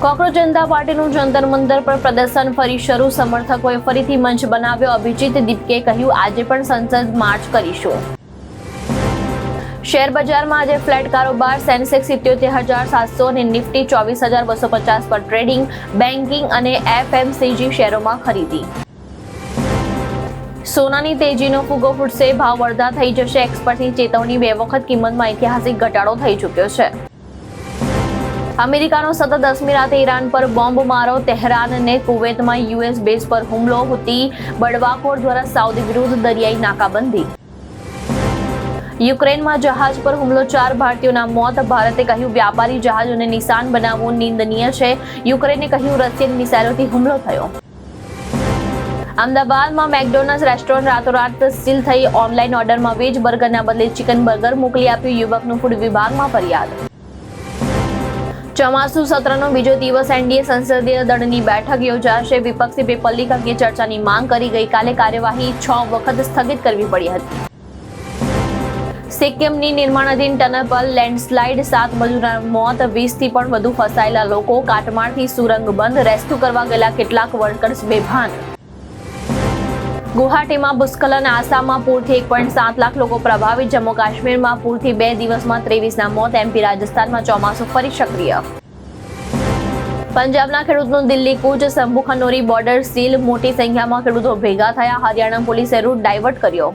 Cockroach જનતા પાર્ટીનું જંતર મંતર પર પ્રદર્શન ફરી શરૂ. સમર્થકોએ ફરીથી મંચ બનાવ્યો. અભિજીત દીપકે કહ્યું, આજે પણ સંસદ માર્ચ કરીશું. શેર બજારમાં આજે ફ્લેટ કારોબાર. સેન્સેક્સ 77,700 અને નિફ્ટી 24,250 પર ટ્રેડિંગ. બેન્કિંગ અને એફએમસીજી શેરોમાં ખરીદી. સોનાની તેજીનો ફુગો ફૂટશે. ભાવ અડધા થઈ જશે. એક્સપર્ટની ચેતવણી. 2 વખત કિંમતમાં ઐતિહાસિક ઘટાડો થઈ ચૂક્યો છે. અમેરિકાનો સતત 10મી રાતે ઈરાન પર બોમ્બ મારો. તેહરાન અને કુવૈતમાં યુએસ બેઝ પર હુમલો. હુતી બળવાખોર દ્વારા સાઉદી વિરુદ્ધ દરિયાઈ નાકાબંધી. યુક્રેનમાં જહાજ પર હુમલો. 4 ભારતીયોના મોત. ભારતે કહ્યું, વ્યાપારી જહાજોને નિશાન બનાવવું નિંદનીય છે. યુક્રેને કહ્યું, રશિયન મિસાઇલોથી હુમલો થયો. અમદાવાદમાં મેકડોનલ્ડ્સ રેસ્ટોરન્ટ રાતોરાત સીલ થઈ. ઓનલાઈન ઓર્ડરમાં વેજ બર્ગરના બદલે ચિકન બર્ગર મોકલી આપ્યું. યુવકનું ફૂડ વિભાગમાં ફરિયાદ. ચોમાસુ સત્રનો બીજો દિવસ. એનડીએ સંસદીય દળની બેઠક યોજાશે. વિપક્ષે પેપર લીક અંગે ચર્ચાની માંગ કરી. ગઈકાલે કાર્યવાહી 6 વખત સ્થગિત કરવી પડી હતી. સિક્કિમની નિર્માણાધીન ટનલ પર લેન્ડસ્લાઇડ. 7 મજૂરોના મોત. 20થી પણ વધુ ફસાયેલા લોકો. કાટમાળથી સુરંગ બંધ. રેસ્ક્યુ કરવા ગયેલા કેટલાક વર્કર્સ બેભાન. ગુવાહાટીમાં ભૂસ્ખલન. આસામમાં પૂરથી 1.7 લાખ લોકો પ્રભાવિત. જમ્મુ કાશ્મીરમાં પૂરથી 2 દિવસમાં 23ના મોત. એમપી રાજસ્થાનમાં ચોમાસું ફરી સક્રિય. પંજાબના ખેડૂતનું દિલ્હી કૂચ. Shambhu Khanauri border seal. મોટી સંખ્યામાં ખેડૂતો ભેગા થયા. હરિયાણા પોલીસે રૂટ ડાયવર્ટ કર્યો.